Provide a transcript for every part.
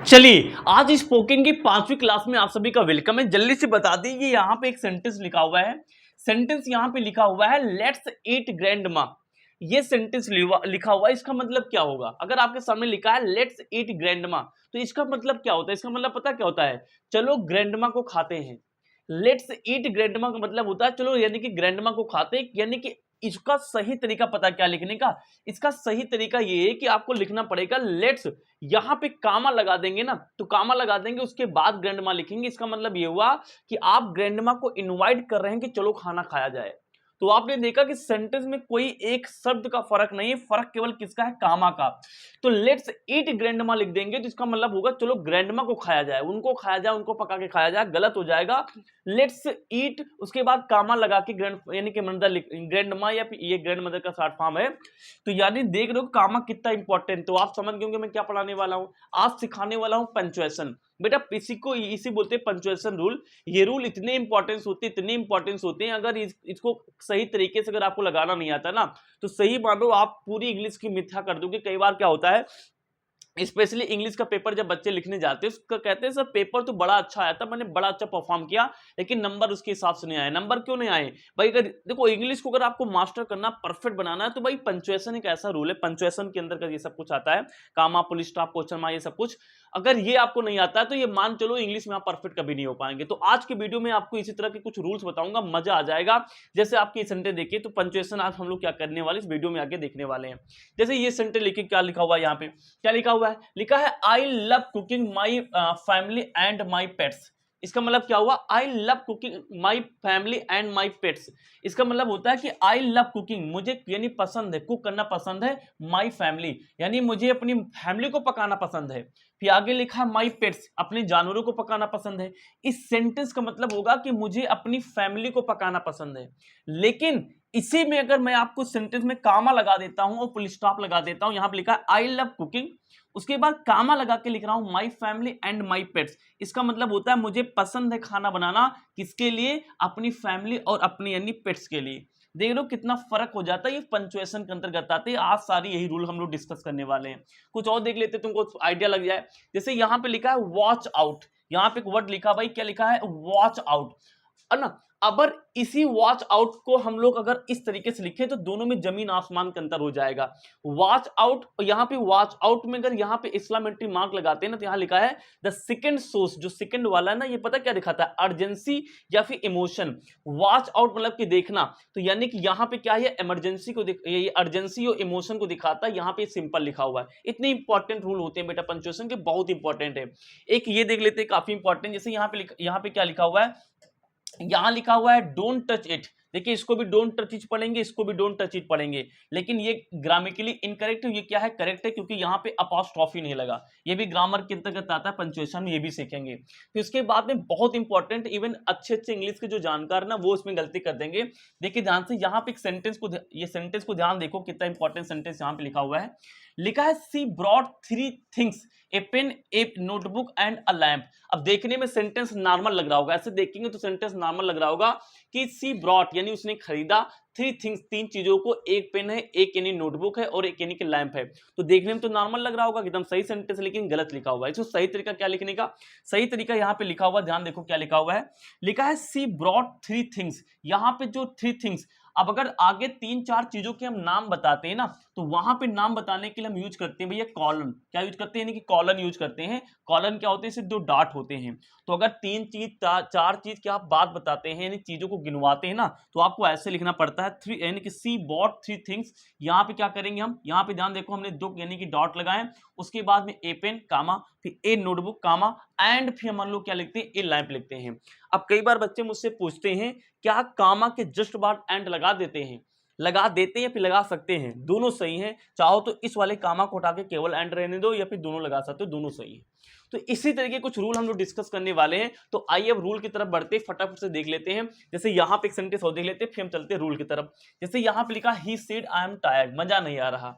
चलिए आज स्पोकन की 5वीं क्लास में आप सभी का वेलकम है। जल्दी से बता दें कि यहाँ पे एक सेंटेंस लिखा हुआ है। सेंटेंस यहाँ पे लिखा हुआ है लेट्स ईट ग्रैंडमा। ये सेंटेंस लिखा हुआ है, इसका मतलब क्या होगा? अगर आपके सामने लिखा है लेट्स ईट ग्रैंडमा तो इसका मतलब क्या होता है? इसका मतलब पता क्या होता है? चलो ग्रैंडमा को खाते हैं। लेट्स ईट ग्रैंडमा का मतलब होता है चलो यानी कि ग्रैंडमा को खाते हैं, यानी कि इसका सही तरीका पता क्या लिखने का? इसका सही तरीका ये है कि आपको लिखना पड़ेगा लेट्स, यहाँ पे कामा लगा देंगे ना, तो कामा लगा देंगे उसके बाद ग्रैंडमा लिखेंगे। इसका मतलब ये हुआ कि आप ग्रैंडमा को इनवाइट कर रहे हैं कि चलो खाना खाया जाए। तो आपने देखा कि सेंटेंस में कोई एक शब्द का फर्क नहीं है, फर्क केवल किसका है? कामा का। तो लेट्स ईट ग्रैंडमा लिख देंगे तो इसका मतलब होगा चलो ग्रैंडमा को खाया जाए, उनको खाया जाए, उनको पका के खाया जाए। गलत हो जाएगा। लेट्स ईट उसके बाद कामा लगा के ग्रैंड यानी कि मदर, ग्रैंडमा या फिर ये ग्रैंड मदर का शॉर्ट फॉर्म है। तो यानी देख रहे हो कामा कितना इंपॉर्टेंट। तो आप समझ गए होंगे मैं क्या पढ़ाने वाला हूं। आज सिखाने वाला हूं पंक्चुएशन। बेटा इसी को इसी बोलते हैं पंक्चुएशन रूल। ये रूल इतने इंपॉर्टेंस होते हैं, इतने इंपॉर्टेंस होते हैं, अगर इसको सही तरीके से अगर आपको लगाना नहीं आता ना तो सही मानो आप पूरी इंग्लिश की मिथ्या कर दोगे। कई बार क्या होता है, स्पेशली इंग्लिश का पेपर जब बच्चे लिखने जाते हैं उसका कहते हैं सर पेपर तो बड़ा अच्छा आया था, मैंने बड़ा अच्छा परफॉर्म किया, लेकिन नंबर उसके हिसाब से नहीं आए। नंबर क्यों नहीं आए भाई? अगर देखो इंग्लिश को अगर आपको मास्टर करना, परफेक्ट बनाना है तो भाई पंक्चुएशन एक ऐसा रूल है, पंक्चुएशन के अंदर का ये सब कुछ आता है, कामा, फुल स्टॉप, क्वेश्चन मार्क, ये सब कुछ। अगर ये आपको नहीं आता है तो ये मान चलो इंग्लिश में आप परफेक्ट कभी नहीं हो पाएंगे। तो आज के वीडियो में आपको इसी तरह के कुछ रूल्स बताऊंगा, मजा आ जाएगा। जैसे आपकी सेंटेंस देखिए तो पंक्चुएशन आज हम लोग क्या करने वाले इस वीडियो में आगे देखने वाले हैं। जैसे ये सेंटेंस लिखिए, क्या लिखा हुआ है यहाँ पे? क्या लिखा हुआ है? लिखा है I love cooking my family and my pets. इसका मतलब क्या हुआ? I love cooking my family and my pets. इसका मतलब होता है कि आई लव कुकिंग, मुझे यानी पसंद है, कुक करना पसंद है, माई फैमिली यानी मुझे अपनी फैमिली को पकाना पसंद है। फिर आगे लिखा है माई पेट्स, अपने जानवरों को पकाना पसंद है। इस सेंटेंस का मतलब होगा कि मुझे अपनी फैमिली को पकाना पसंद है। लेकिन इसी में अगर मैं आपको सेंटेंस में कामा लगा देता हूं और फुल स्टॉप लगा देता हूं, यहां पे लिखा है आई लव कुकिंग, उसके बाद कामा लगा के लिख रहा हूं my family and my pets. इसका मतलब होता है मुझे पसंद है खाना बनाना, किसके लिए? अपनी फैमिली और अपने यानी पेट्स के लिए। देख लो कितना फर्क हो जाता है। ये पंक्चुएशन के अंतर्गत आते हैं। आज सारी यही रूल हम लोग डिस्कस करने वाले हैं। कुछ और देख लेते तुमको आइडिया लग जाए। जैसे यहां पे लिखा है वॉच आउट, यहां पे एक वर्ड लिखा भाई, क्या लिखा है? वॉच आउट, है ना। अगर इसी वॉच आउट को हम लोग अगर इस तरीके से लिखें तो दोनों में जमीन आसमान का अंतर हो जाएगा। वॉच आउट और यहाँ पे वॉच आउट में अगर यहाँ पे एक्सक्लेमेटरी मार्क लगाते हैं ना तो यहाँ लिखा है द सेकंड सोर्स। जो सेकंड वाला है ना, ये पता क्या दिखाता है? अर्जेंसी या फिर इमोशन। वॉच आउट मतलब कि देखना, तो यानी कि यहाँ पे क्या है? इमरजेंसी को ये अर्जेंसी और इमोशन को दिखाता है। यहाँ पे सिंपल लिखा हुआ है। इतने इंपॉर्टेंट रूल होते हैं बेटा पंक्चुएशन के, बहुत इंपॉर्टेंट है। एक ये देख लेते हैं काफी इंपॉर्टेंट। जैसे यहाँ पे क्या लिखा हुआ है? यहां लिखा हुआ है डोंट टच इट। देखिए इसको भी डोंट टच इट पढ़ेंगे, इसको भी डोंट टच इट पढ़ेंगे, लेकिन ये ग्रामेटिकली इनकरेक्ट है। ये क्या है? करेक्ट है, क्योंकि यहाँ पे अपॉस्ट्रोफी नहीं लगा। ये भी ग्रामर के अंतर्गत आता है, पंक्चुएशन में ये भी सीखेंगे। फिर उसके बाद में बहुत इंपॉर्टेंट, इवन अच्छे अच्छे इंग्लिश के जो जानकार ना वो इसमें गलती कर देंगे। देखिए ध्यान से, यहाँ पे एक सेंटेंस को, ये सेंटेंस को ध्यान देखो, कितना इंपॉर्टेंट सेंटेंस यहाँ पे लिखा हुआ है। लिखा है she brought 3 things, a pen, a notebook and a lamp. अब देखने में सेंटेंस नॉर्मल लग रहा होगा, ऐसे देखेंगे तो सेंटेंस नॉर्मल लग रहा होगा कि सी ब्रॉट यानी उसने खरीदा 3 थिंग्स, 3 चीजों को, एक पेन है, एक यानी नोटबुक है और एक यानी कि लैंप है। तो देखने में तो नॉर्मल लग रहा होगा, एकदम सही सेंटेंस, लेकिन गलत लिखा हुआ है। इसको सही तरीका क्या लिखने का? सही तरीका यहाँ पे लिखा हुआ, ध्यान देखो क्या लिखा हुआ है। लिखा है सी ब्रॉट 3 थिंग्स। यहाँ पे जो 3 थिंग्स, अब अगर आगे 3-4 चीजों के हम नाम बताते हैं ना तो वहां पे नाम बताने के लिए हम यूज करते हैं भैया कॉलन। क्या यूज करते हैं? यानी कि कॉलन यूज करते हैं। कॉलन क्या होते हैं? सिर्फ 2 डॉट होते हैं। तो अगर 3 चीज 4 चीज की आप बात बताते हैं, यानी चीजों को गिनवाते हैं ना, तो आपको ऐसे लिखना पड़ता है 3, यानी कि सी बॉट 3 थिंग्स। यहाँ पे क्या करेंगे हम? यहाँ पे ध्यान देखो, हमने 2 यानी कि डॉट लगाए, उसके बाद में ए पेन कामा, फिर ए नोटबुक कामा, एंड फिर हम लोग क्या लिखते हैं? ए लैंप लिखते हैं। अब कई बार बच्चे मुझसे पूछते हैं क्या कामा के जस्ट बाद एंड लगा देते हैं? लगा देते हैं, फिर लगा सकते हैं, दोनों सही हैं। चाहो तो इस वाले कामा को उठा के केवल एंड रहने दो, या फिर दोनों लगा सकते हो, दोनों सही है। तो इसी तरीके कुछ रूल हम लोग डिस्कस करने वाले हैं। तो आइए अब रूल की तरफ बढ़ते फटाफट से देख लेते हैं। जैसे यहाँ पे एक सेंटेंस और देख लेते हैं, फिर हम चलते हैं रूल की तरफ। जैसे यहाँ पे लिखा ही सेड आई एम टायर्ड, मजा नहीं आ रहा।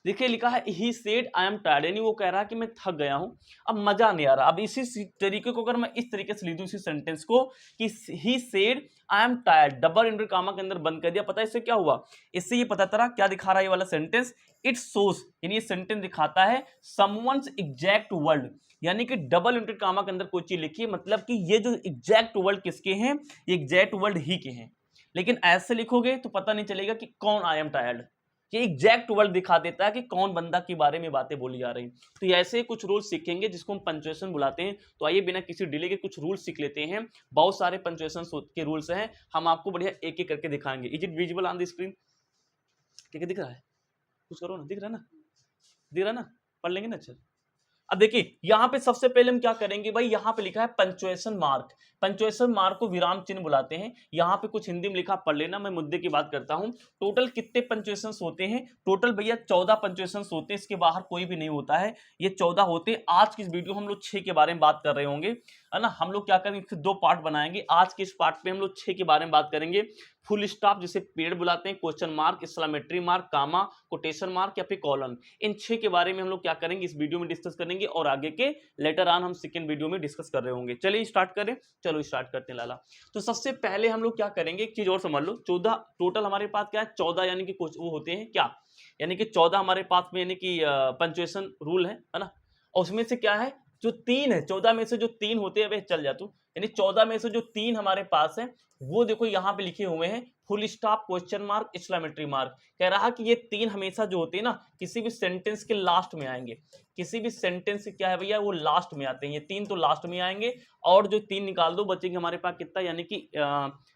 देखिए लिखा है ही सेड आई एम टायर्ड, यानी वो कह रहा है कि मैं थक गया हूं, अब मजा नहीं आ रहा। अब इसी तरीके को अगर मैं इस तरीके से लिख दूं इसी सेंटेंस को कि he said I am tired, double inverted comma के अंदर बंद कर दिया, पता है इससे क्या हुआ? इससे ये पता चला क्या दिखा रहा है ये वाला सेंटेंस, इट शोज, यानी ये सेंटेंस दिखाता है समवन्स एग्जैक्ट वर्ड, यानी कि डबल इन्वर्टेड कामा के अंदर कोई चीज लिखी है, मतलब कि ये जो एग्जैक्ट वर्ड किसके हैं, ये एग्जैक्ट वर्ड ही के हैं। लेकिन ऐसे लिखोगे तो पता नहीं चलेगा कि कौन आई एम टायर्ड, ये एग्जैक्ट वर्ड दिखा देता है कि कौन बंदा के बारे में बातें बोली जा रही। तो ऐसे कुछ रूल्स सीखेंगे जिसको हम पंक्चुएशन बुलाते हैं। तो आइए बिना किसी डिले के कुछ रूल्स सीख लेते हैं। बहुत सारे पंक्चुएशन के रूल्स हैं, हम आपको बढ़िया एक एक करके दिखाएंगे। Is it visible on the screen? क्या क्या दिख रहा है? कुछ करो ना, दिख रहा है ना, दिख रहा है ना, पढ़ लेंगे ना। अच्छा अब देखिए यहां पे सबसे पहले हम क्या करेंगे भाई, यहां पे लिखा है पंक्चुएशन मार्क। पंक्चुएशन मार्क को विराम चिन्ह बुलाते हैं। यहां पे कुछ हिंदी में लिखा पढ़ लेना, मैं मुद्दे की बात करता हूं। टोटल कितने पंक्चुएशंस होते हैं? टोटल भैया 14 पंक्चुएशंस होते हैं, इसके बाहर कोई भी नहीं होता है, ये 14 होते हैं। आज की इस वीडियो हम लोग 6 के बारे में बात कर रहे होंगे, है ना। हम लोग क्या करेंगे, 2 पार्ट बनाएंगे। आज के इस पार्ट पे हम लोग 6 के बारे में बात करेंगे। फुल स्टॉप जिसे पीरियड बुलाते हैं, क्वेश्चन मार्क, एक्सक्लेमेटरी मार्क, कामा, कोटेशन मार्क या फिर कॉलन, इन 6 के बारे में हम लोग क्या करेंगे इस वीडियो में डिस्कस करेंगे, और आगे के लेटर ऑन हम सेकंड वीडियो में डिस्कस कर रहे होंगे। चलिए स्टार्ट करें, चलो स्टार्ट करते हैं लाला। तो सबसे पहले हम लोग क्या करेंगे, एक चीज और समझ लो, 14 टोटल हमारे पास क्या है, 14 यानी कि कुछ वो होते हैं क्या, यानी कि 14 हमारे पास में यानी कि पंक्चुएशन रूल है ना। और उसमें से क्या है, जो 3 है, 14 में से जो 3 होते हैं, वे चल जा तू, यानी 14 में से जो 3 हमारे पास है वो देखो यहाँ पे लिखे हुए हैं, full stop, question mark, exclamatory mark. कह रहा कि ये 3 हमेशा जो होते हैं ना किसी भी सेंटेंस के लास्ट में आएंगे, किसी भी सेंटेंस क्या है भैया वो लास्ट में आते हैं, ये 3 तो लास्ट में आएंगे। और जो 3 निकाल दो बचेंगे हमारे पास कितना, यानी कि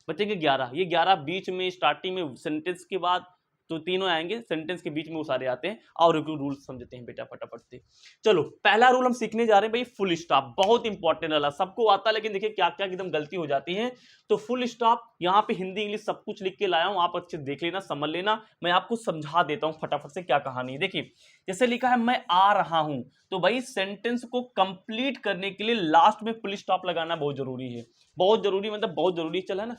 बचेंगे 11। ये 11 बीच में स्टार्टिंग में सेंटेंस के बाद तो तीनों आएंगे, सेंटेंस के बीच में वो सारे आते हैं। और रूल समझते हैं बेटा फटाफट से। चलो पहला रूल हम सीखने जा रहे हैं भाई, फुल स्टॉप, बहुत इंपॉर्टेंट वाला, सबको आता है लेकिन देखिए क्या क्या एकदम गलती हो जाती है। तो फुल स्टॉप यहाँ पे हिंदी इंग्लिश सब कुछ लिख के लाया हूं, आप अच्छे देख लेना, समझ लेना, मैं आपको समझा देता हूँ फटाफट से क्या कहानी है। देखिए जैसे लिखा है मैं आ रहा हूं, तो भाई सेंटेंस को कंप्लीट करने के लिए लास्ट में फुल स्टॉप लगाना बहुत जरूरी है, बहुत जरूरी, मतलब बहुत जरूरी, चल है ना।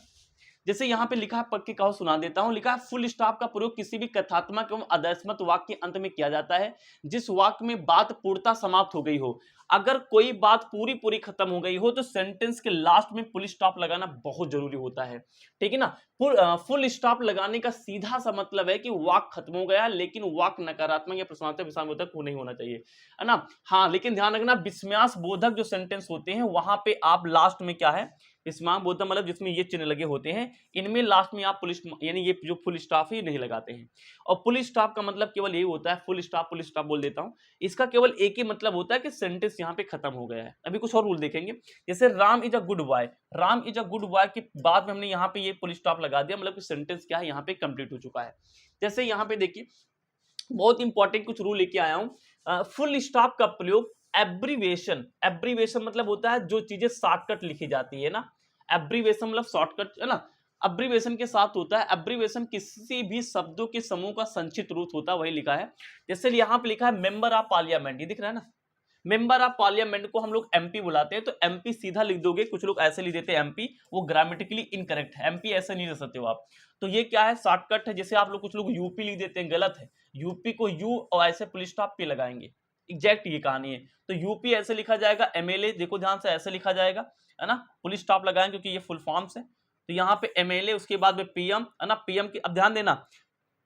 जैसे यहाँ पे लिखा है, पढ़ के कहो सुना देता हूं, लिखा है फुल स्टॉप का प्रयोग किसी भी कथात्मक एवं आदर्शमत वाक्य के अंत में किया जाता है जिस वाक्य में बात पूर्णता समाप्त हो गई हो। अगर कोई बात पूरी पूरी खत्म हो गई हो तो सेंटेंस के लास्ट में फुल स्टॉप लगाना बहुत जरूरी होता है, ठीक है ना। फुल स्टॉप लगाने का सीधा सा मतलब है कि वाक्य खत्म हो गया, लेकिन वाक्य नकारात्मक या प्रश्नार्थक विषयार्थक नहीं होना चाहिए, है ना। हाँ लेकिन ध्यान रखना, विस्मयास बोधक जो सेंटेंस होते हैं वहां पे आप लास्ट में क्या है, विस्मयास बोधक मतलब जिसमें ये चिन्ह लगे होते हैं, इनमें लास्ट में आप पुलिस यानी ये जो फुल स्टॉप है नहीं लगाते हैं। और फुल स्टॉप का मतलब केवल यही होता है, फुल स्टॉप बोल देता हूं, इसका केवल एक ही मतलब होता है कि सेंटेंस यहाँ पे खत्म हो गया है। अभी कुछ और रूल देखेंगे, जैसे Ram is a good boy, Ram is a good boy के बाद में हमने यहाँ पे ये फुल स्टॉप लगा दिया, मतलब कि सेंटेंस क्या है यहाँ पे कंप्लीट हो चुका है। जैसे यहाँ पे देखिए बहुत इंपॉर्टेंट कुछ रूल लेके आया हूं, फुल स्टॉप का प्रयोग एब्रीवेशन, एब्रीवेशन मतलब होता है जो चीजें शॉर्टकट लिखी जाती है ना, एब्रीवेशन मतलब शॉर्टकट है ना, अब्रीवेशन के साथ होता है। अब्रीवेशन किसी भी शब्दों के समूह का संक्षिप्त रूप होता है, वही लिखा है। जैसे यहाँ पे लिखा है मेंबर ऑफ पार्लियामेंट, ये दिख रहा है ना, मेंबर ऑफ पार्लियामेंट को हम लोग एमपी बुलाते हैं, तो एमपी सीधा लिख दोगे, कुछ लोग ऐसे लिख देते हैं एमपी, वो ग्रामेटिकली इनकरेक्ट है, एमपी ऐसे नहीं लिख सकते हो आप। तो ये क्या है, शॉर्टकट है। जैसे आप लोग कुछ लोग यूपी लिख देते हैं, गलत है, यूपी को यू और ऐसे पुलिस स्टॉप पे लगाएंगे, एग्जैक्ट ये कहानी है। तो यूपी ऐसे लिखा जाएगा, एमएलए देखो ध्यान से ऐसे लिखा जाएगा, है ना, पुलिस स्टॉप लगाएंगे क्योंकि ये फुल फॉर्म्स है। तो यहाँ पे एमएलए, उसके बाद में पीएम, है ना, पीएम की अब ध्यान देना,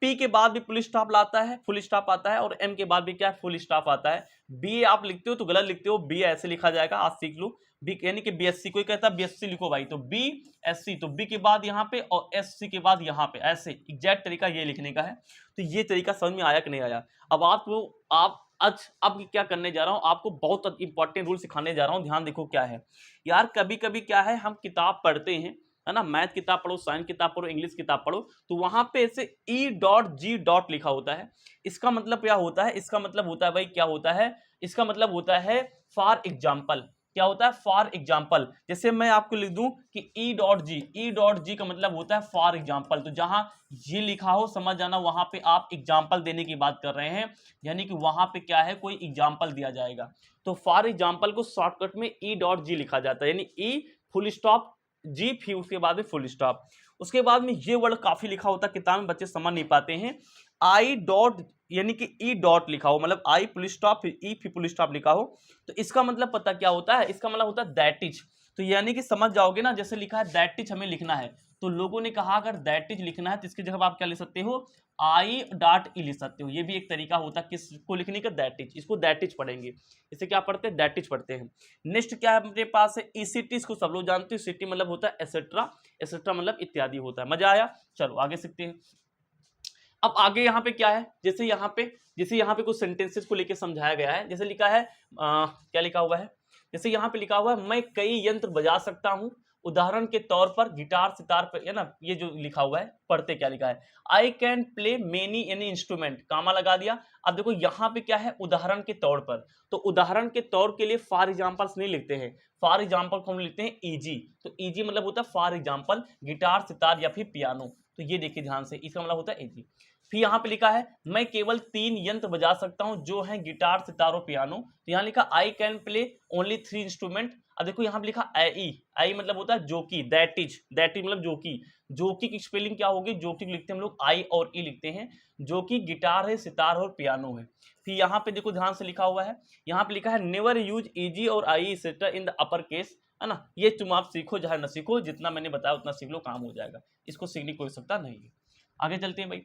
पी के बाद भी फुल स्टॉप लाता है, फुल स्टॉप आता है, और एम के बाद भी क्या है, फुल स्टॉप आता है। बी आप लिखते हो तो गलत लिखते हो, बी ऐसे लिखा जाएगा, आज सीख लो। बी यानी कि बीएससी, कोई कहता है बीएससी लिखो भाई, तो बी एससी, तो बी के बाद यहाँ पे और एससी के बाद यहाँ पे, ऐसे एग्जैक्ट तरीका ये लिखने का है। तो ये तरीका समझ में आया कि नहीं आया? अब आप आज अब क्या करने जा रहा हूं, आपको बहुत इंपॉर्टेंट रूल सिखाने जा रहा हूं, ध्यान देखो क्या है यार। कभी कभी क्या है, हम किताब पढ़ते हैं, है ना, मैथ किताब पढ़ो, साइंस किताब पढ़ो, इंग्लिश किताब पढ़ो, तो वहां पे ऐसे E.G. लिखा होता है। इसका मतलब क्या होता है, इसका मतलब होता है भाई, क्या होता है, इसका मतलब होता है फॉर एग्जाम्पल। क्या होता है, फॉर एग्जाम्पल। जैसे मैं आपको लिख दूं कि E.G का मतलब होता है फॉर एग्जाम्पल, तो जहां ये लिखा हो समझ जाना वहां पे आप एग्जाम्पल देने की बात कर रहे हैं, यानी कि वहां पे क्या है, कोई एग्जाम्पल दिया जाएगा। तो फॉर एग्जाम्पल को शॉर्टकट में E.G लिखा जाता है, यानी ई फुल स्टॉप जी, फिर उसके बाद में फुल स्टॉप। उसके बाद में ये वर्ड काफी लिखा होता है किताब में, बच्चे समझ नहीं पाते हैं, I. यानी कि ई डॉट लिखा हो, मतलब आई पुल स्टॉप ई फी पुल स्टॉप लिखा हो, तो इसका मतलब पता क्या होता है, इसका मतलब होता है दैट इज। तो यानी कि समझ जाओगे ना, जैसे लिखा है दैट इज हमें लिखना है, तो लोगों ने कहा अगर दैट इज लिखना है तो इसकी जगह आप क्या लिख सकते हो, आई डॉट ई लिख सकते हो। ये भी एक तरीका होता है किसको लिखने का, दैट इज। इसको दैट इज पढ़ेंगे, इसे क्या पढ़ते हैं, दैट इज पढ़ते हैं। नेक्स्ट क्या है अपने पास है, ईसीटी। इसको सब लोग जानते हो, सिटी मतलब होता है एसेट्रा, एसेट्रा मतलब इत्यादि होता है। मजा आया, चलो आगे सीखते हैं। अब आगे यहाँ पे क्या है, जैसे यहाँ पे कुछ सेंटेंसेस को लेके समझाया गया है। जैसे लिखा है क्या लिखा हुआ है, जैसे यहाँ पे लिखा हुआ है मैं कई यंत्र बजा सकता हूँ, उदाहरण के तौर पर गिटार सितार पर, है ना, ये जो लिखा हुआ है, पढ़ते क्या लिखा है, I can play many any instrument, comma लगा दिया। अब देखो यहाँ पे क्या है, उदाहरण के तौर पर, तो उदाहरण के तौर के लिए फॉर एग्जाम्पल्स नहीं लिखते हैं, फॉर एग्जाम्पल को हम लिखते हैं ईजी। तो ईजी मतलब होता है फॉर एग्जाम्पल गिटार सितार या फिर पियानो। तो ये देखिए ध्यान से, इसका मतलब होता है ईजी। फिर यहाँ पे लिखा है मैं केवल 3 यंत्र बजा सकता हूँ, जो है गिटार सितार और पियानो। तो यहाँ लिखा आई कैन प्ले ओनली 3 इंस्ट्रूमेंट। अब देखो यहाँ पे लिखा आई, आई मतलब होता है जो की, दैट इज मतलब जो की स्पेलिंग क्या होगी, जो की लिखते हैं हम लोग आई और ई लिखते हैं, जो कि गिटार है सितार और पियानो है। फिर यहाँ पे देखो ध्यान से लिखा हुआ है, यहाँ पे लिखा है नेवर यूज ईजी और I setter in the upper case, है ना। ये तुम आप सीखो चाहे ना सीखो, जितना मैंने बताया उतना सीख लो, काम हो जाएगा, इसको सीखने की कोई आवश्यकता नहीं है। आगे चलते हैं भाई।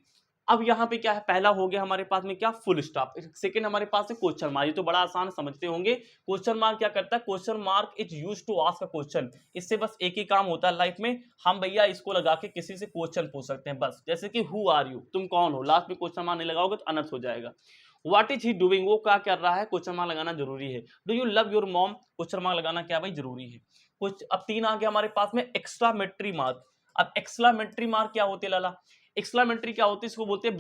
अब यहाँ पे क्या है, पहला हो गया हमारे पास में क्या, फुल स्टॉप। सेकंड हमारे पास है क्वेश्चन मार्क, ये तो बड़ा आसान समझते होंगे। क्वेश्चन मार्क क्या करता है, question mark is used to ask a question. इससे बस एक ही काम होता है लाइफ में, हम भैया इसको लगा के किसी से क्वेश्चन पूछ सकते हैं बस। जैसे कि हु आर यू, तुम कौन हो, लास्ट में क्वेश्चन मार्क नहीं लगाओगे तो अनर्थ हो जाएगा। व्हाट इज ही डूइंग, वो क्या कर रहा है, क्वेश्चन मार्क लगाना जरूरी है। Do you love your mom, question mark लगाना क्या भाई जरूरी है। कुछ अब 3 आ गया हमारे पास में एक्स्ट्रामेट्री मार्क। अब एक्स्ट्रामेट्री मार्क क्या होते लाला, एक्सक्लामेटरी क्या होती है, इसको बोलते हैं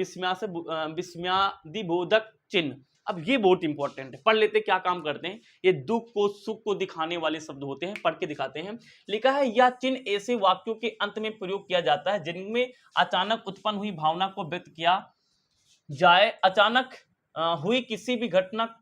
विस्मयादिबोधक चिन्ह। अब ये बहुत इंपॉर्टेंट है, पढ़ लेते क्या काम करते हैं। ये दुख को सुख को दिखाने वाले शब्द होते हैं, पढ़ के दिखाते हैं। लिखा है यह चिन्ह ऐसे वाक्यों के अंत में प्रयोग किया जाता है जिनमें अचानक उत्पन्न हुई भावना को व्यक्त किया जाए। अचानक हुई किसी भी घटना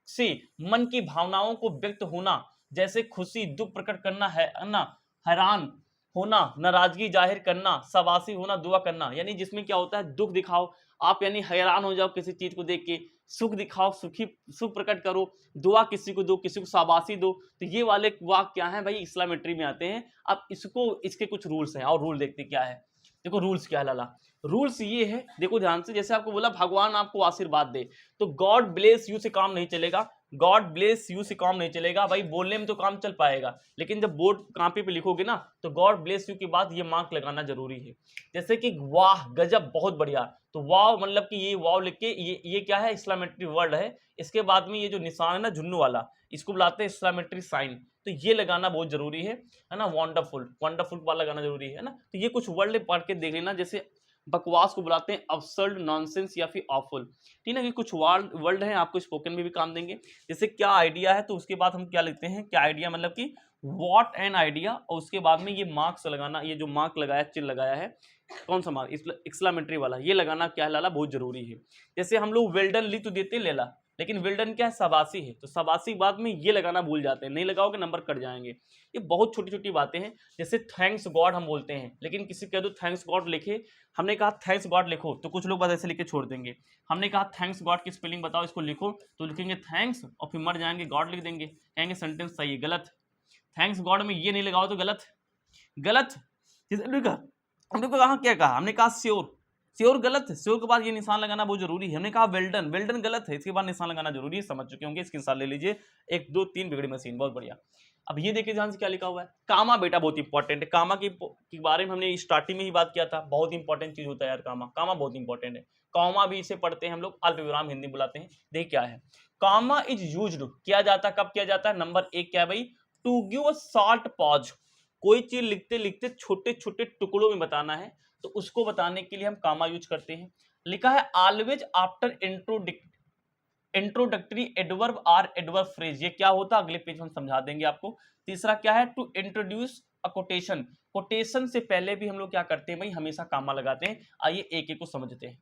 से मन की भावनाओं को व्यक्त होना, जैसे खुशी दुख प्रकट करना है ना, हैरान होना, नाराजगी जाहिर करना, शाबाशी होना, दुआ करना। यानी जिसमें क्या होता है, दुख दिखाओ आप, यानी हैरान हो जाओ किसी चीज को देख के, सुख दिखाओ सुख प्रकट करो, दुआ किसी को दो, किसी को शाबाशी दो। तो ये वाले वाक्य क्या है भाई, इस्लामेट्री में आते हैं। अब इसको, इसके कुछ रूल्स हैं, और रूल देखते क्या है। देखो रूल्स क्या है लाला, रूल्स ये है, देखो ध्यान से। जैसे आपको बोला भगवान आपको आशीर्वाद दे, तो गॉड ब्लेस यू से काम नहीं चलेगा, गॉड ब्लेस यू से काम नहीं चलेगा भाई, बोलने में तो काम चल पाएगा, लेकिन जब बोर्ड कॉपी पे लिखोगे ना, तो गॉड ब्लेस यू के बाद ये मार्क लगाना जरूरी है। जैसे कि वाह गजब बहुत बढ़िया, तो वाह मतलब कि ये वाह लिख के, ये क्या है, इस्लामेट्री वर्ड है। इसके बाद में ये जो निशान है ना जुन्नू वाला, इसको बुलाते हैं इस्लामेट्री साइन, तो ये लगाना बहुत जरूरी है ना। वंडरफुल, वंडरफुल वाला लगाना जरूरी है ना। तो ये कुछ वर्ड पढ़ के देख लेना। जैसे बकवास को बुलाते हैं अब्सर्ड, नॉनसेंस या फिर ऑफुल, ठीक है। कि कुछ वर्ड हैं आपको स्पोकन में भी काम देंगे। जैसे क्या आइडिया है, तो उसके बाद हम क्या लिखते हैं, क्या आइडिया मतलब कि व्हाट एन आइडिया, और उसके बाद में ये मार्क्स लगाना, ये जो मार्क लगाया चिन्ह लगाया है, कौन सा मार्क, एक्सक्लेमेटरी वाला, ये लगाना क्या है लाला, बहुत जरूरी है। जैसे हम लोग वेल्डन लिख तो देते लेला, लेकिन वेल्डन क्या है, शाबाशी है, तो शाबाशी बाद में ये लगाना भूल जाते हैं, नहीं लगाओगे नंबर कट जाएंगे। ये बहुत छोटी छोटी बातें हैं। जैसे थैंक्स गॉड हम बोलते हैं, लेकिन किसी कह दो थैंक्स गॉड लिखे, हमने कहा थैंक्स गॉड लिखो, तो कुछ लोग बस ऐसे लिख के छोड़ देंगे। हमने कहा थैंक्स गॉड की स्पेलिंग बताओ, इसको लिखो, तो लिखेंगे थैंक्स और फिर मर जाएंगे, गॉड लिख देंगे, कहेंगे सेंटेंस सही है, गलत। थैंक्स गॉड में ये नहीं लगाओ तो गलत, गलत। हमने कहा क्या कहा, हमने कहा श्योर, श्योर गलत है, श्योर के बाद ये निशान लगाना बहुत जरूरी है। हमने कहा वेल्डन, वेल्डन गलत है, इसके बाद निशान लगाना जरूरी है। समझ चुके होंगे, स्क्रीनशॉट ले लीजिए। 1 2 3 बिगड़ी मशीन, बहुत बढ़िया। अब ये देखिए ध्यान से क्या लिखा हुआ है, कामा बेटा बहुत इंपॉर्टेंट है। कामा के बारे में हमने स्टार्टिंग में ही बात किया था, बहुत इंपॉर्टेंट चीज होता है यार कामा, कामा बहुत इंपॉर्टेंट है। कॉमा भी इसे पढ़ते हैं हम लोग, अल्पविराम हिंदी बुलाते हैं। देखिए क्या है, कामा इज यूज्ड, किया जाता है, कब किया जाता है, नंबर 1 क्या है भाई, to give a short pause, कोई चीज लिखते लिखते छोटे छोटे टुकड़ों में बताना है, तो उसको बताने के लिए हम कामा यूज करते हैं। लिखा है always after introductory adverb or adverb phrase, ये क्या होता है अगले पेज में हम समझा देंगे आपको। तीसरा क्या है, to introduce a quotation, quotation से पहले भी हम लोग क्या करते हैं भाई, हमेशा कामा लगाते हैं। आइए एक एक को समझते हैं।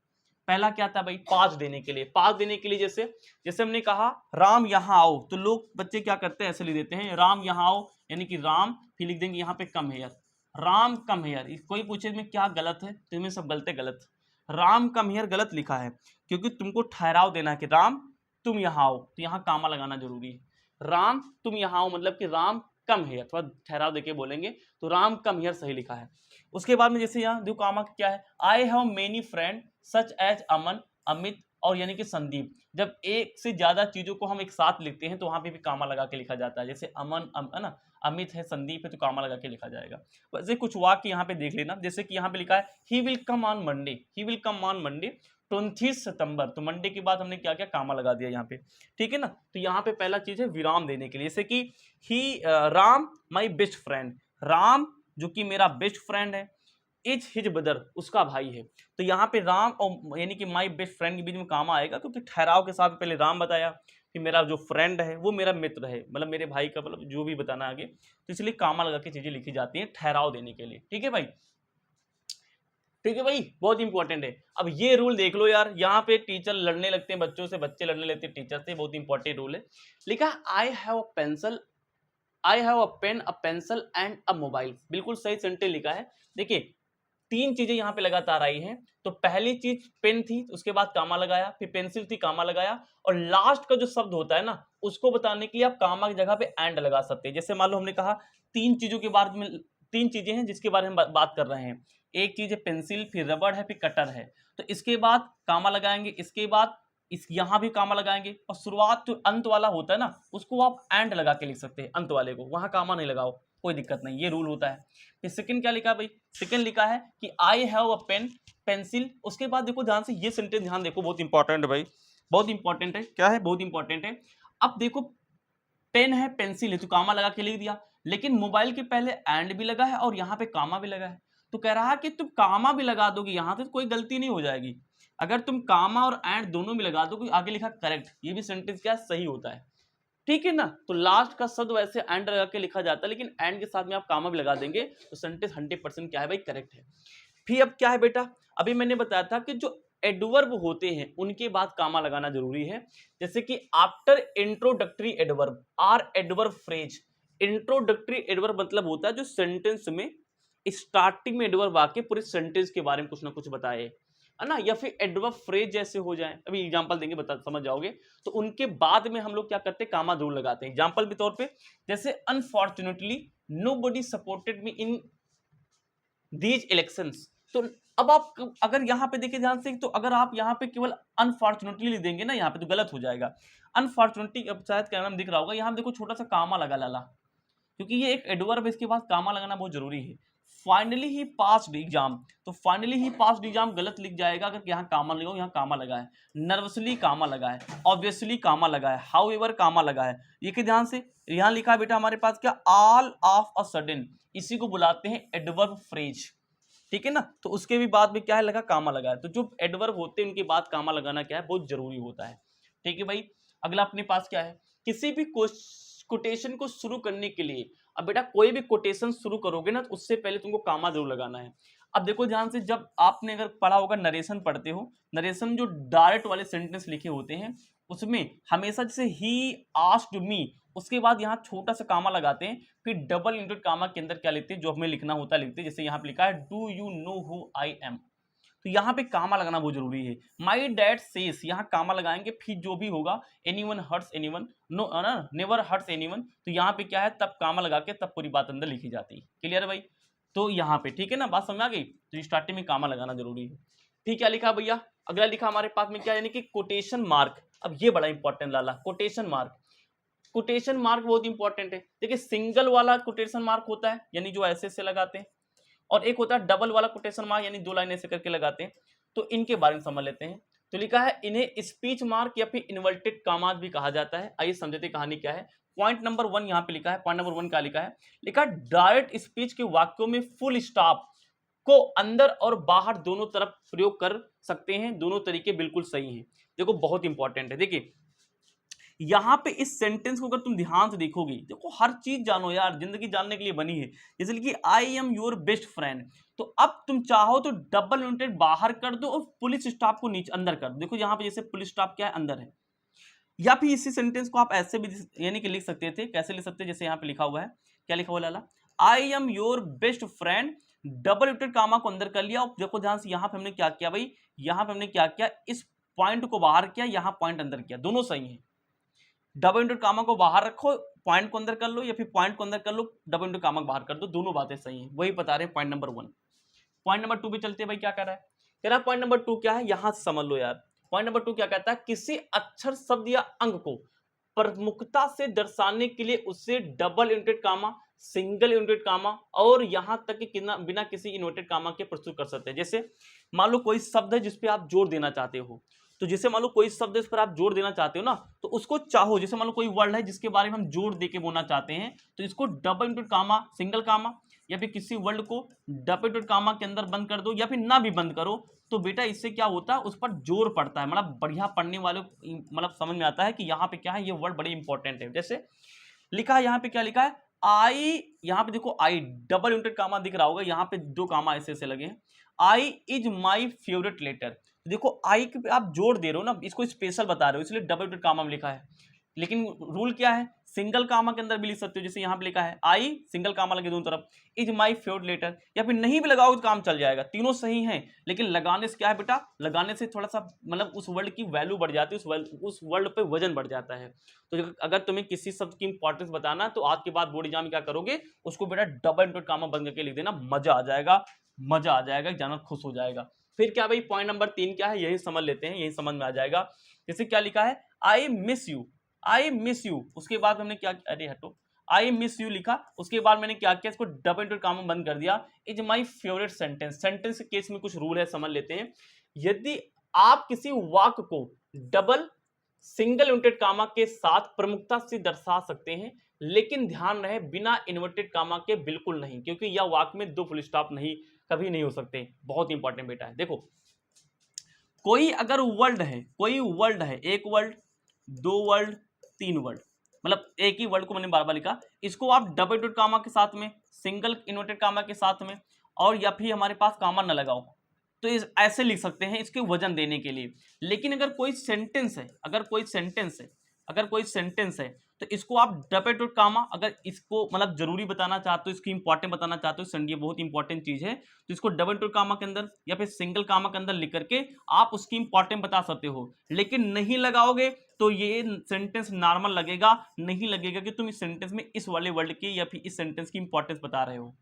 पहला क्या था भाई, पाज देने के लिए, पाज देने के लिए जैसे जैसे हमने कहा राम यहाँ आओ, तो लोग बच्चे क्या करते हैं, ऐसे लिख देते हैं राम यहाँ आओ, यानी कि राम, फिर लिख देंगे यहाँ पे कम है यार, राम कम है यार। कोई पूछे में क्या गलत है, तो इनमें सब गलत है, गलत। राम कम हियर गलत लिखा है, क्योंकि तुमको ठहराव देना है कि राम तुम यहाँ आओ, तो यहाँ कामा लगाना जरूरी है। राम तुम यहाँ आओ मतलब कि राम कम हियर, थोड़ा ठहराव देके बोलेंगे, तो राम कम हियर सही लिखा है। उसके बाद में जैसे यहाँ देखो कामा क्या है, I have many friend such as Aman, Amit और यानी कि संदीप। जब एक से ज्यादा चीजों को हम एक साथ लिखते हैं तो वहां पे भी कामा लगा के लिखा जाता है। जैसे अमन है ना, अमित है, संदीप है, तो कामा लगा के लिखा जाएगा। वैसे कुछ वाक्य यहाँ पे देख लेना, जैसे कि यहाँ पे लिखा है he will come on Monday, he will come on Monday 29 सितंबर, तो मंडे के बाद हमने क्या क्या कामा लगा दिया यहाँ पे, ठीक है ना। तो यहाँ पे पहला चीज है विराम देने के लिए, जैसे कि he Ram my best friend, Ram जो कि मेरा बेस्ट फ्रेंड है, इज हिज ब्रदर उसका भाई है। तो यहाँ पे राम और यानी कि माई बेस्ट फ्रेंड के बीच में कामा आएगा, क्योंकि ठहराव के साथ पहले राम बताया कि मेरा जो फ्रेंड है वो मेरा मित्र है, मतलब मेरे भाई का, मतलब जो भी बताना आगे, तो इसलिए कामा लगा के चीजें लिखी जाती हैं ठहराव देने के लिए, ठीक है भाई। ठीक है भाई, बहुत इंपॉर्टेंट है। अब ये रूल देख लो यार, यहाँ पे टीचर लड़ने लगते हैं बच्चों से, बच्चे लड़ने लगते हैं टीचर से, बहुत इंपॉर्टेंट रूल है। लिखा I have a pencil, I have a pen, a pencil and a mobile, बिल्कुल सही सेंटेंस लिखा है। देखिए तीन चीजें यहाँ पे लगातार आई हैं, तो पहली चीज पेन थी, उसके बाद कामा लगाया, फिर पेंसिल थी, कामा लगाया, और लास्ट का जो शब्द होता है ना, उसको बताने के लिए आप कामा की जगह पे एंड लगा सकते हैं। जैसे मान लो हमने कहा तीन चीजों के बारे में, तीन चीजें हैं जिसके बारे में बात कर रहे हैं, एक चीज है पेंसिल, फिर रबड़ है, फिर कटर है, तो इसके बाद कामा लगाएंगे, इसके बाद इस यहाँ भी कामा लगाएंगे, और शुरुआत जो अंत वाला होता है ना, उसको आप एंड लगा के लिख सकते हैं, अंत वाले को, वहां कामा नहीं लगाओ, कोई दिक्कत नहीं, ये रूल होता है। फिर सेकंड क्या लिखा है भाई, सेकंड लिखा है कि I have a pen, pencil, उसके बाद देखो ध्यान से, ये सेंटेंस ध्यान देखो, बहुत इंपॉर्टेंट है भाई, बहुत इंपॉर्टेंट है, क्या है, बहुत इंपॉर्टेंट है। अब देखो पेन है, पेंसिल है, तो कामा लगा के लिख दिया, लेकिन मोबाइल के पहले एंड भी लगा है और यहाँ पे कामा भी लगा है, तो कह रहा है कि तुम कामा भी लगा दोगे यहाँ, तो कोई गलती नहीं हो जाएगी। अगर तुम कामा और एंड दोनों भी लगा दोगे, आगे लिखा करेक्ट, ये भी सेंटेंस क्या सही होता है, ठीक है ना। तो लास्ट का शब्द वैसे एंड लगा के लिखा जाता है, लेकिन एंड के साथ में आप कामा भी लगा देंगे तो सेंटेंस 100% क्या है भाई, करेक्ट है। फिर अब क्या है बेटा, अभी मैंने बताया था कि जो एडवर्ब होते हैं उनके बाद कामा लगाना जरूरी है, जैसे कि after introductory adverb or adverb phrase. Introductory adverb मतलब होता है जो सेंटेंस में स्टार्टिंग में एडवर्ब आके पूरे सेंटेंस के बारे में कुछ ना कुछ बताए, है ना, या फिर एडवर्ब फ्रेज जैसे हो जाए, अभी एग्जांपल देंगे बता समझ जाओगे, तो उनके बाद में हम लोग क्या करते हैं, कामा जरूर लगाते हैं। एग्जांपल के तौर पे जैसे unfortunately nobody supported me in these elections, तो अब आप अगर यहाँ पे देखिए ध्यान से, तो अगर आप यहाँ पे केवल अनफॉर्चुनेटली लिख देंगे ना यहाँ पे, तो गलत हो जाएगा। अनफॉर्चुनेटली, अब शायद क्या नाम दिख रहा होगा, यहाँ देखो छोटा सा कामा लगा लाला, क्योंकि ये एक एडवर्ब है, इसके बाद कामा लगाना बहुत जरूरी है। फाइनली ही पास्ड एग्जाम, तो फाइनली ही पास्ड एग्जाम गलत लिख जाएगा अगर यहाँ कामा लगाओ, यहाँ कामा लगा है, नर्वसली कामा लगा है, ऑब्वियसली कामा लगा है, हाउएवर कामा लगा है। ये के ध्यान से यहाँ लिखा है बेटा हमारे पास क्या, ऑल ऑफ अ सडन, इसी को बुलाते हैं एडवर्ब फ्रेज, ठीक है ना। तो उसके भी बाद में क्या है लगा, कामा लगा है। तो जो एडवर्ब होते हैं उनके बाद कामा लगाना क्या है, बहुत जरूरी होता है, ठीक है भाई। अगला अपने पास क्या है, किसी भी कोटेशन को शुरू करने के लिए, अब बेटा कोई भी कोटेशन शुरू करोगे ना, तो उससे पहले तुमको कामा जरूर लगाना है। अब देखो ध्यान से, जब आपने अगर पढ़ा होगा, नरेशन पढ़ते हो, नरेशन जो डायरेक्ट वाले सेंटेंस लिखे होते हैं उसमें हमेशा जैसे ही आस्क्ड मी, उसके बाद यहाँ छोटा सा कामा लगाते हैं, फिर डबल इंटेड कामा के अंदर क्या लिखते हैं, जो हमें लिखना होता है लिखते हैं। जैसे यहाँ पे लिखा है do you know who I am, तो यहाँ पे कामा लगाना बहुत जरूरी है। माई डैड सेज, यहाँ कामा लगाएंगे, फिर जो भी होगा, एनीवन हर्ट्स एनीवन, नो ना, नेवर हर्ट्स एनीवन, तो यहाँ पे क्या है, तब कामा लगा के तब पूरी बात अंदर लिखी जाती है। क्लियर है भाई, तो यहाँ पे ठीक है ना, बात समझ आ गई, तो स्टार्टिंग में कामा लगाना जरूरी है। ठीक, क्या लिखा भैया, अगला लिखा हमारे पास में क्या, यानी कि कोटेशन मार्क। अब ये बड़ा इंपॉर्टेंट लाला, कोटेशन मार्क, कोटेशन मार्क बहुत इंपॉर्टेंट है। देखिए सिंगल वाला कोटेशन मार्क होता है, यानी जो ऐसे से लगाते हैं, और एक होता है डबल वाला कोटेशन मार्क, यानी दो लाइन ऐसे करके लगाते हैं। तो इनके बारे में समझ लेते हैं। तो लिखा है इन्हें स्पीच मार्क या फिर इन्वर्टेड कामाज भी कहा जाता है। आइए समझते कहानी क्या है। पॉइंट नंबर 1 यहाँ पे लिखा है, पॉइंट नंबर 1 क्या लिखा है, लिखा डायरेक्ट स्पीच के वाक्यों में फुल स्टॉप को अंदर और बाहर दोनों तरफ प्रयोग कर सकते हैं, दोनों तरीके बिल्कुल सही हैं। देखो बहुत इंपॉर्टेंट है, देखिए यहाँ पे इस सेंटेंस को अगर तुम ध्यान से देखोगे, देखो हर चीज जानो यार, जिंदगी जानने के लिए बनी है। जैसे कि आई एम योर बेस्ट फ्रेंड, तो अब तुम चाहो तो डबल यूनिटेड बाहर कर दो और पुलिस स्टाफ को नीचे अंदर कर दो। देखो यहाँ पे जैसे पुलिस स्टाफ क्या है, अंदर है। या फिर इसी सेंटेंस को आप ऐसे भी यानी कि लिख सकते थे, कैसे लिख सकते हैं, जैसे यहाँ पे लिखा हुआ है, क्या लिखा हुआ लाला, I am your best friend double inverted comma को अंदर कर लिया। और देखो ध्यान से यहाँ पे हमने क्या किया भाई, यहाँ पे हमने क्या किया, इस पॉइंट को बाहर किया, यहाँ पॉइंट अंदर किया, दोनों सही है। डबल इन्वर्टेड कामा को बाहर रखो, पॉइंट को अंदर कर लो, या फिर पॉइंट को अंदर कर लो, डबल इन्वर्टेड कामा को बाहर कर दो, दोनों बातें सही हैं। वही बता रहे हैं पॉइंट नंबर 1। पॉइंट नंबर 2 पे चलते हैं भाई, क्या कर रहा है, कह रहा है पॉइंट नंबर 2 क्या है, यहां से समझ लो यार। पॉइंट नंबर 2 क्या कहता है, किसी अक्षर, शब्द या अंग को प्रमुखता से दर्शाने के लिए उसे double inverted comma, single inverted comma और यहां तक कि बिना किसी इन्वर्टेड कामा के प्रस्तुत कर सकते हैं। जैसे मान लो कोई शब्द है जिसपे आप जोर देना चाहते हो, तो जैसे मान लो कोई शब्द इस पर आप जोर देना चाहते हो ना, तो उसको चाहो, जैसे मान लो कोई वर्ड है जिसके बारे में हम जोर देके बोलना चाहते हैं, तो इसको डबल इन्वर्टेड कामा, सिंगल कामा, या फिर किसी वर्ड को डबल इन्वर्टेड कामा के अंदर बंद कर दो, या फिर ना भी बंद करो, तो बेटा इससे क्या होता है, उस पर जोर पड़ता है। मतलब बढ़िया पढ़ने वाले मतलब समझ में आता है कि यहाँ पे क्या है, ये वर्ड बड़े इंपॉर्टेंट है। जैसे लिखा है यहाँ पे, क्या लिखा है, आई, यहाँ पे देखो आई डबल इन्वर्टेड कामा दिख रहा होगा, यहाँ पे 2 कामा ऐसे ऐसे लगे हैं। I is my favourite letter, देखो आई पे आप जोर दे रहे हो ना, इसको स्पेशल बता रहे हो, इसलिए डबल इन्वर्टेड कामा में लिखा है। लेकिन रूल क्या है, सिंगल कामा के अंदर भी लिख सकते हो, जैसे यहाँ पे लिखा है आई, सिंगल कामा लगे दोनों तरफ, इज माई फेवरेट लेटर, या फिर नहीं भी लगाओ तो काम चल जाएगा, तीनों सही हैं। लेकिन लगाने से क्या है बेटा, लगाने से थोड़ा सा मतलब उस वर्ड की वैल्यू बढ़ जाती है, उस वर्ड पे वजन बढ़ जाता है। तो अगर तुम्हें किसी शब्द की इंपॉर्टेंस बताना, तो आज के बाद बोर्ड एग्जाम में क्या करोगे, उसको बेटा डबल इन्वर्टेड कामा बंद करके लिख देना, मजा आ जाएगा, मजा आ जाएगा, जानवर खुश हो जाएगा। फिर क्या भाई, पॉइंट नंबर 3 क्या है, यही समझ लेते हैं, यही समझ में आ जाएगा। जैसे क्या लिखा है, I miss you, I miss you, उसके बाद हमने क्या, अरे हटो, आई मिस यू लिखा, उसके बाद मैंने क्या किया, इसको डबल इन्वर्टेड कामा बंद कर दिया। Is my favourite sentence, sentence के केस में कुछ रूल है, समझ लेते हैं। यदि आप किसी वाक्य को डबल, सिंगल इन्वर्टेड कामा के साथ प्रमुखता से दर्शा सकते हैं, लेकिन ध्यान रहे बिना इन्वर्टेड कामा के बिल्कुल नहीं, क्योंकि यह वाक्य में 2 फुल स्टॉप नहीं, कभी नहीं हो सकते। बहुत इंपॉर्टेंट बेटा है। देखो कोई अगर वर्ड है, कोई वर्ड है, एक वर्ड, 2 वर्ड, 3 वर्ड, मतलब एक ही वर्ड को मैंने बार बार लिखा, इसको आप डबल इन्वर्टेड कामा के साथ में, सिंगल इन्वर्टेड कामा के साथ में, और या फिर हमारे पास कामा न लगाओ, तो इस ऐसे लिख सकते हैं इसके वजन देने के लिए। लेकिन अगर कोई सेंटेंस है, अगर कोई सेंटेंस है, अगर कोई सेंटेंस है, तो इसको आप डबल इन्वर्टेड कामा, अगर इसको मतलब जरूरी बताना चाहते हो, इसकी इंपॉर्टेंट बताना चाहते हो, ये बहुत इंपॉर्टेंट चीज है, तो इसको डबल इन्वर्टेड कामा के अंदर या फिर सिंगल कामा के अंदर लिख करके आप उसकी इंपॉर्टेंट बता सकते हो। लेकिन नहीं लगाओगे तो ये सेंटेंस नॉर्मल लगेगा, नहीं लगेगा कि तुम इस सेंटेंस में इस वाले वर्ड की या फिर इस सेंटेंस की इंपॉर्टेंस बता रहे हो।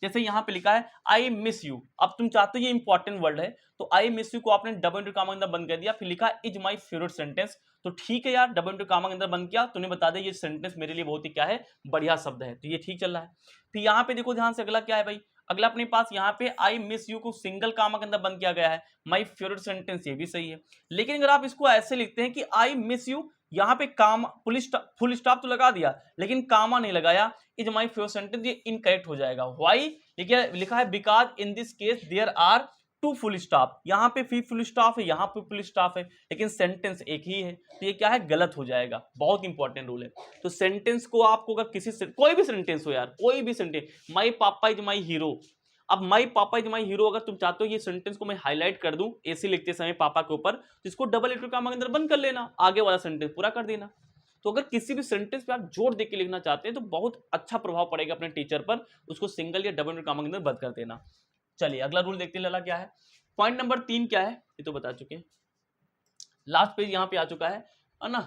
जैसे यहाँ पे लिखा है आई मिस यू, अब तुम चाहते हो ये इंपॉर्टेंट वर्ड है, तो आई मिस यू को आपने डबल इन्वर्टेड कामा के अंदर बंद कर दिया, फिर लिखा इज माई फेवरेट सेंटेंस, तो ठीक है यार, डबल इन्वर्टेड कामा के अंदर बंद किया, तूने बता दे ये सेंटेंस मेरे लिए बहुत ही क्या है, बढ़िया शब्द है, तो ये ठीक चल रहा है। फिर यहाँ पे देखो ध्यान से, अगला क्या है भाई, अगला अपने पास यहाँ पे आई मिस यू को सिंगल कामा के अंदर बंद किया गया है, माई फेवरेट सेंटेंस, ये भी सही है। लेकिन अगर आप इसको ऐसे लिखते हैं कि आई मिस यू, यहाँ पे कामा फुल स्टॉप तो लगा दिया, लेकिन कामा नहीं लगाया, इज माई फेवरेट सेंटेंस, ये इनकरेक्ट हो जाएगा। व्हाई, लिखा है because in this case there are 2 full stop, यहाँ पे फुल स्टॉप है, यहाँ पे फुल स्टॉप है, लेकिन सेंटेंस एक ही है, तो ये क्या है, गलत हो जाएगा। बहुत इंपॉर्टेंट रूल है। तो सेंटेंस को आपको अगर किसी कोई भी सेंटेंस हो यार, कोई भी सेंटेंस, माई पापा इज माई हीरो, अब माई पापा इज माई हीरो, अगर तुम चाहते हो ये सेंटेंस को मैं हाईलाइट कर दूं ऐसे लिखते समय पापा के ऊपर, तो इसको डबल इन्वर्टेड कामा के अंदर बंद कर लेना, आगे वाला सेंटेंस पूरा कर देना। तो अगर किसी भी सेंटेंस पे आप जोर देके लिखना चाहते हैं तो बहुत अच्छा प्रभाव पड़ेगा अपने टीचर पर, उसको सिंगल या डबल इन्वर्टेड कामा के अंदर बंद कर देना। चलिए अगला रूल देखते हैं लाला क्या है। पॉइंट नंबर 3 क्या है, ये तो बता चुके हैं, लास्ट पेज यहाँ पे आ चुका है ना।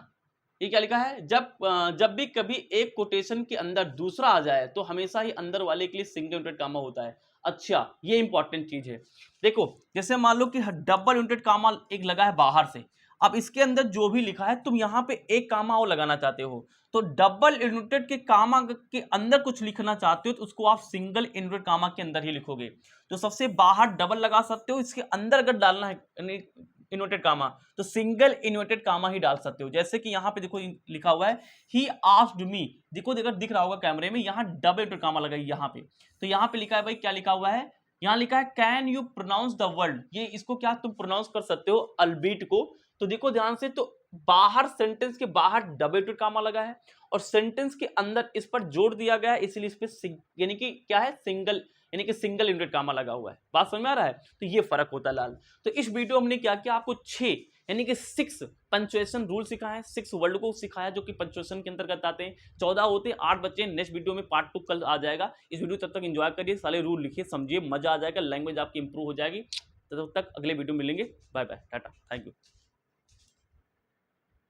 ये क्या लिखा है, जब भी कभी एक कोटेशन के अंदर दूसरा आ जाए तो हमेशा ही अंदर वाले के लिए सिंगल इन्वर्टेड कामा होता है। अच्छा, ये इंपॉर्टेंट चीज है। देखो जैसे मान लो कि डबल इन्वर्टेड कामा एक लगा है बाहर से, अब इसके अंदर जो भी लिखा है तुम यहाँ पे एक कामा और लगाना चाहते हो, तो डबल इन्वर्टेड के कामा के अंदर कुछ लिखना चाहते हो तो उसको आप सिंगल इन्वर्टेड कामा के अंदर ही लिखोगे। तो सबसे बाहर डबल लगा सकते हो, इसके अंदर अगर डालना है इन्वर्टेड कामा तो सिंगल इन्वर्टेड कामा ही डाल सकते हो। जैसे कि यहाँ पे देखो लिखा हुआ है ही आस्क्ड मी, देखो दिख रहा होगा कैमरे में, यहाँ डबल इन्वर्टेड कामा लगा यहाँ पे, तो यहाँ पे लिखा है भाई, क्या लिखा हुआ है, यहाँ लिखा है can you pronounce the word, ये इसको क्या तुम प्रोनाउंस कर सकते हो अल्बीट को। तो देखो ध्यान से, तो बाहर सेंटेंस के बाहर डबल इन्वर्टेड कामा लगा है और सेंटेंस के अंदर इस पर जोर दिया गया है, इसलिए इस पे यानी कि क्या है, सिंगल, यानी कि सिंगल इन्वर्टेड कामा लगा हुआ है। बात समझ में आ रहा है, तो ये फर्क होता है लाल। तो इस वीडियो हमने क्या किया, आपको 6 यानी कि 6 पंक्चुएशन रूल सिखाए हैं, 6 वर्ड को सिखाया जो कि पंक्चुएशन के अंतर्गत आते हैं। 14 होते हैं, 8 बच्चे। नेक्स्ट वीडियो में पार्ट 2 कल आ जाएगा। इस वीडियो तब तक एंजॉय करिए, सारे रूल लिखिए, समझिए, मजा आ जाएगा, लैंग्वेज आपकी इंप्रूव हो जाएगी। तब तक अगले वीडियो मिलेंगे। Bye bye, tata, thank you.